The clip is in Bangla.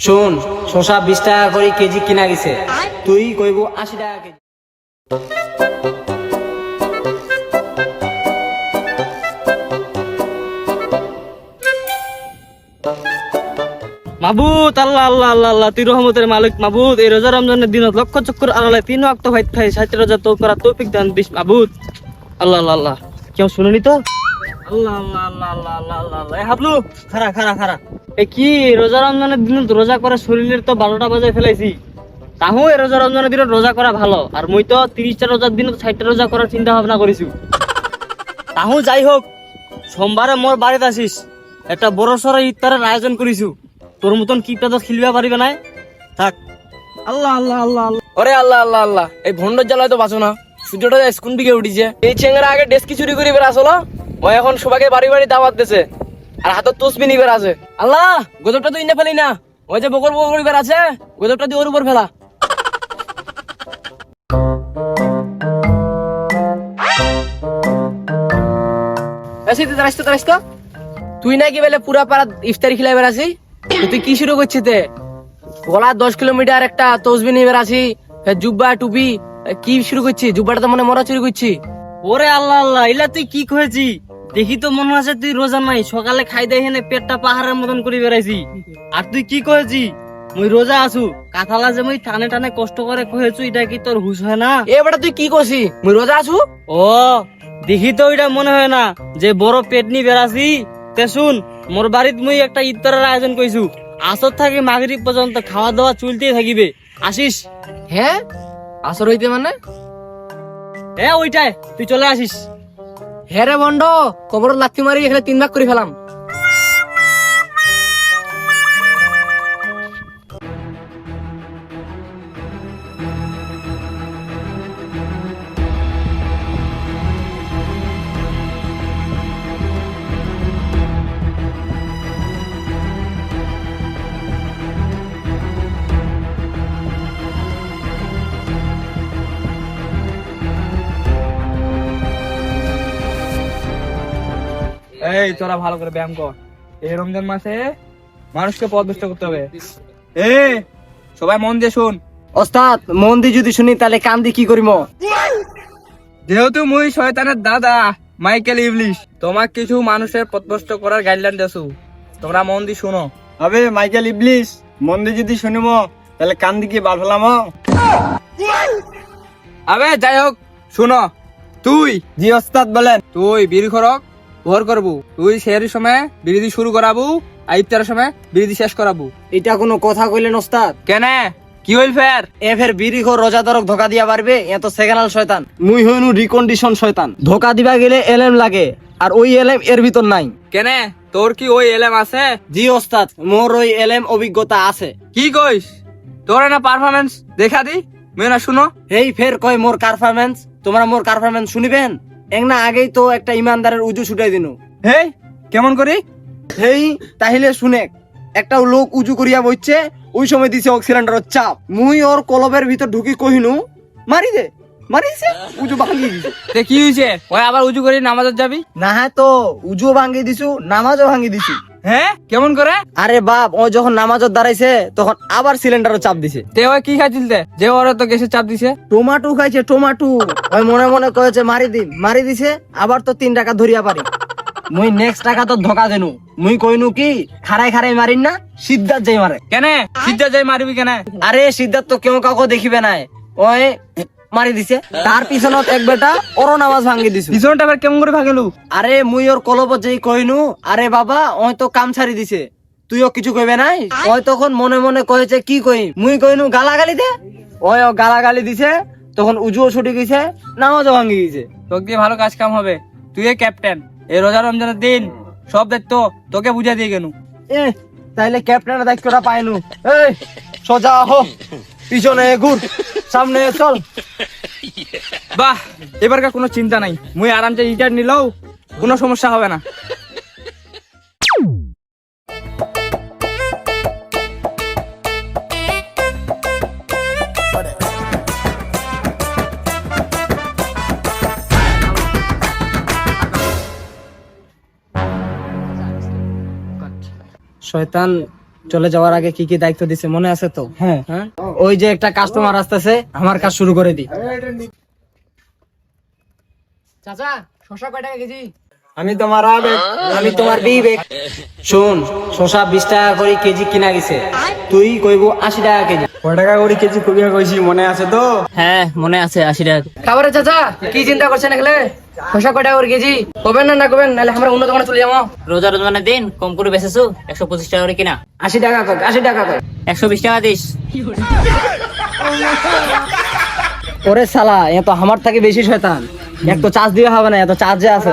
শোন, শসা 20 টাকা করে কেজি কিনা গেছে, তুই কইব 80 টাকা কেজি। মাবুদ, আল্লাহ আল্লাহ আল্লাহ আল্লাহ, তুই রহমতের মালিক মাবুদ। এই রোজা রমজানের দিনত লক্ষ চক্কর আড়ালে 3 ওয়াক্ত ভাত খাই 60 রোজা তো করা তৌফিক দান দিস মাবুদ। আল্লাহ আল্লাহ আল্লাহ, কেউ শুনুনি তো? আল্লাহ আল্লাহ আল্লাহ আল্লাহ আল্লাহ আল্লাহ আল্লাহ। হাবলু, খারা খারা খারা। এ কি রোজা রমজানের দিনত রোজা করে শরীরের তো 12টা বাজে ফেলাইছি। তাহু এই রোজা রমজানের দিনত রোজা করা ভালো, আর মুই তো 30টা রোজার দিনত 60টা রোজা করার চিন্তা ভাবনা করিছি। তাহু যাই হোক, সোমবারে মোর বাড়িতে আসিস, একটা বড় সড়ো ইফতারের আয়োজন করিছু। তোর মতন কি তো খেলবা পারিবে না, থাক। আল্লাহ আল্লাহ আল্লাহ আল্লাহ। ওরে আল্লাহ আল্লাহ আল্লাহ, এই ভন্ডর জ্বালায় তো বাঁচো না। সূর্যটা স্কুন দিকে উঠিছে। এই চেঙ্গারা আগে ডেস্কি চুরি করে বের আসলো, ও এখন সবাইকে বাড়ি বাড়ি দাওয়াত দিছে, আর হাতের তসবি নিয়ে বের আছে। আল্লাহ, গজবটা তুই না ফেলি না, ওই যে বকর বকর বের আছে, গজবটা তুই ওর উপর ফেলা। তুই নাকি বেলে পুরা পাড়া ইফতারি খিলাই বেড়াছি, তুই কি শুরু করছিস? গলা 10 কিলোমিটার একটা তসবি নিয়ে বেড়াছি, জুব্বা টুপি কি শুরু করছি? জুব্বাটা তো মনে মরা চুরি করছি। ওরে আল্লাহ আল্লাহ, ইলা তুই কি করেছি? দেখি তো মনে আছে তুই রোজা নাই, সকালে খাই দেয় হেনে পেটটা পাহাড়ের মতন করে বেড়াইছি। আর তুই কি করেছি? মুই রোজা আছু, কাঁথালা যে মুই টানে টানে কষ্ট করে কহেছু, এটা কি তোর হুশ হয় না? এ বেটা তুই কি করছি? মুই রোজা আছু। ও দেখি তো ওইটা মনে হয় না যে বড় পেট নিয়ে বেড়াছি। তে শুন, মোর বাড়িত মুই একটা ইফতারের আয়োজন কইছু, আসর থেকে মাগরিব পর্যন্ত খাওয়া দাওয়া চলতেই থাকিবে, আসিস? হ্যাঁ, আসর হইতে মানে? হ্যাঁ ওইটাই, তুই চলে আসিস। হ্যাঁ রে বন্ড, কবর লাথি মারি এখানে 3 ভাগ করে ফেলাম। এই তোরা ভালো করে ব্যায়াম কর, এই রমজান মাসে মানুষকে পথভ্রষ্ট করতে হবে। এ সবাই মন দিয়ে শুন। ওস্তাদ, মন দিয়ে যদি শুনি তাহলে কান দিয়ে কি করিম? যেহেতু মুই শয়তানের দাদা মাইকেল ইবলিশ, তোমাক কিছু মানুষের পথভ্রষ্ট করার গাইডলাইন দেছু, তোমরা মন দিয়ে শুনো। আবে মাইকেল ইবলিশ, মন দিয়ে যদি শুনিম তাহলে কান দিয়ে কি বাল ফেলাম? আবে যাই হোক, শুনো। তুই জি ওস্তাদ বলেন। তুই বিড়ি খরক ভর করবু, তুই সেহরির সময় বিড়ি শুরু করাবু, আর ইফতারের সময় বিড়ি শেষ করাবু। এটা কোনো কথা কইলেন ওস্তাদ? কেনে কি হইল ফের? এ ফের বিড়ি খোর রোজাদারক ধোকা দিয়া পারবে? এ তো সেকেন্ডাল শয়তান। মুই হইনু রিকন্ডিশন শয়তান। ধোকা দিবা গেলে এলএম লাগে, আর ওই এলএম এর ভিতর নাই। কেনে তোর কি ওই এলেম আছে? জি ওস্তাদ, মোর ওই এলএম অভিজ্ঞতা আছে। কি কইস? তোর না পারফরমেন্স দেখা দি, মেনা শুনো। এই ফের কয় মোর পারফরম্যান্স, তোমরা মোর পারফরম্যান্স শুনিবেন? না আগেই তো একটা ইমানদারের উজু ছুটাই দিনু। হেই কেমন করি? হেই তাহলে শুনে, একটা লোক উজু করিয়া বইছে, ওই সময় দিছে ওক সিলিন্ডারের চাপ, মুই ওর কলবের ভিতর ঢুকি কহিনু মারি দে, মারিছে, উজু ভাঙিয়ে দিছে। তে কি হইছে? ওই আবার উজু করে নামাজত যাবি? না হ্যাঁ তো উজু ভাঙিয়ে দিছু, নামাজও ভাঙিয়ে দিছু। হ্যাঁ কেমন করে? আরে বাপ, ও যখন নামাজত দাঁড়াইছে তখন আবার সিলিন্ডারও চাপ দিছে। তে ওই কি খাইছিল তে, যে ওরা তো গ্যাসের চাপ দিছে? টমাটো খাইছে, টমাটো। ওই মনে মনে কয়েছে মারি দিন, মারি দিছে, আবার তো 3 টাকা ধরিয়া পারি। মুই নেক্সট টাকা তো ধোকা দেনু, মুই কইনু কি খারাই খারাই মারিন না, সিদ্ধার্থ যাই মারে। কেনে সিদ্ধা যাই মারবি কেনে? আরে সিদ্ধার্থ তো কেউ কাউকে দেখিবে নাই, ওই মারি দিছে। তার পিছনত এক বেটা ওর নামাজ ভাঙি দিছে। পিছনটা আবার কেমন করে ভাগেলু? আরে মুই ওর কলবত যেই কইনু, আরে বাবা ওই তো কাম ছাড়ি দিছে, তুইও কিছু কইবে নাই? ওই তখন মনে মনে কয়েছে কি কই, মুই কইনু গালাগালি দে, ওই ও গালাগালি দিছে, তখন উজুও ছুটি গেছে, নামাজও ভাঙি গেছে। তোকে দিয়ে ভালো কাজ কাম হবে, তুই ক্যাপ্টেন। এই রোজা রমজানের দিন সব দায়িত্ব তোকে বুঝা দিয়ে গেলু। এ তাইলে ক্যাপ্টেনের দায়িত্বটা পাইনু। এই সোজা হো, পিছনে ঘুর, সামনে চল। বাহ, এবারকার কোনো চিন্তা নাই, মুই আরামসে রিটায়ার নিলেও কোনো সমস্যা হবে না। শয়তান চলে যাওয়ার আগে কি কি দায়িত্ব দিছে মনে আছে তো? হ্যাঁ হ্যাঁ, ওই যে একটা কাস্টমার আসতেছে, আমার কাজ শুরু করে দি। চাচা শশা কয় টাকা কেজি? আমি তোমার আবেগ, আমি তোমার বিবেক। শোন, শশা 20 টাকা করে কেজি কিনা গেছে, তুই কইব 80 টাকা কেজি। কয় টাকা করে কেজি কবিয়া কইছি মনে আছে তো? হ্যাঁ মনে আছে 80 টাকা। খাবারে চাচা কি চিন্তা করছেন এগুলো? শশা কয় টাকা করে কেজি? কবেন না কবেন, নাহলে আমরা অন্য দোকানে চলে যাবো। রোজা রমজানের দিন কম করে বেচেছো, 125 টাকা করে কিনা। 80 টাকা কর, 80 টাকা কর। 120 টাকা দিস। ওরে শালা, এ তো আমার থেকে বেশি শয়তান। এক তো চার্জ দিয়ে হবে না, এত চার্জ আছে।